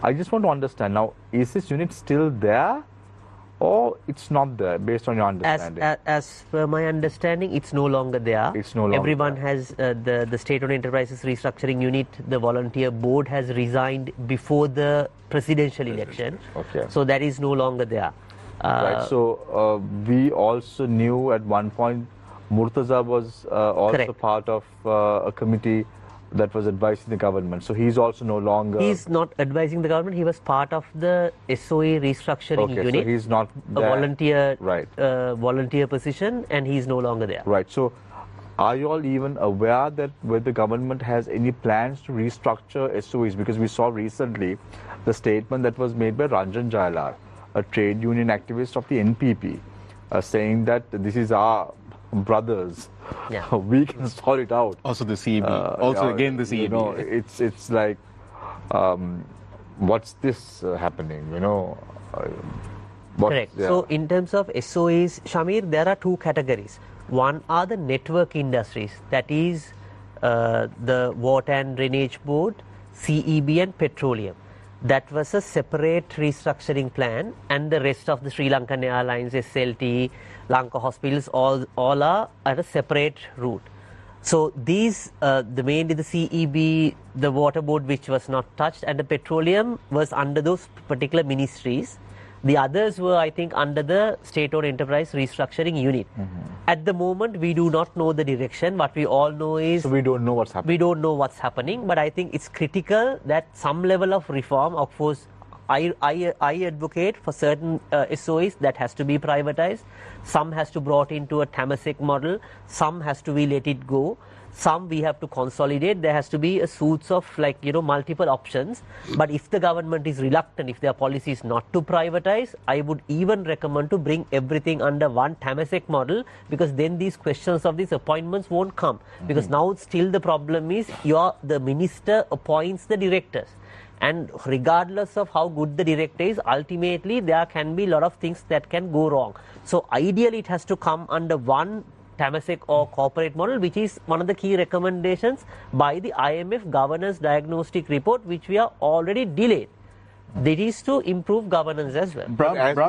I just want to understand now, is this unit still there or it's not there based on your understanding? As per my understanding, it's no longer there. It's no longer Everyone there. has, the State-owned enterprises restructuring unit, the volunteer board has resigned before the presidential election. Okay. So that is no longer there. Right. So we also knew at one point Murtaza was also Correct. part of a committee that was advising the government. So he's also no longer. He's not advising the government. He was part of the SOE restructuring Okay, unit. so he's not a there. volunteer, Right. Volunteer position, and he's no longer there. Right. So are you all even aware that whether the government has any plans to restructure SOEs? Because we saw recently the statement that was made by Ranjan Jailar, a trade union activist of the NPP, saying that this is our brothers. Yeah. We can sort it out. Also the CEB. Again the CEB. You know, it's like, what's this happening? You know. Correct. Yeah. So in terms of SOEs, Shamir, there are two categories. One are the network industries, that is the Water and Drainage Board, CEB and Petroleum. That was a separate restructuring plan, and the rest of the Sri Lankan Airlines, SLT, Lanka Hospitals, all are at a separate route. So these, mainly the CEB, the Water Board, which was not touched, and the Petroleum was under those particular ministries. The others were, I think, under the State-owned enterprise restructuring unit. At the moment, we do not know the direction. What we all know is... So we don't know what's happening. We don't know what's happening, but I think it's critical that some level of reform, of course, I advocate for certain SOEs that has to be privatized. Some has to brought into a Temasek model. Some has to be let it go. Some we have to consolidate. There has to be a suits of multiple options. But if the government is reluctant, if their policy is not to privatize, I would even recommend to bring everything under one Temasek model, because then these questions of these appointments won't come. Because now still the problem is the minister appoints the directors. And regardless of how good the director is, ultimately there can be a lot of things that can go wrong. So ideally it has to come under one Temasek or corporate model, which is one of the key recommendations by the IMF Governance Diagnostic Report, which we are already delayed. That is to improve governance as well.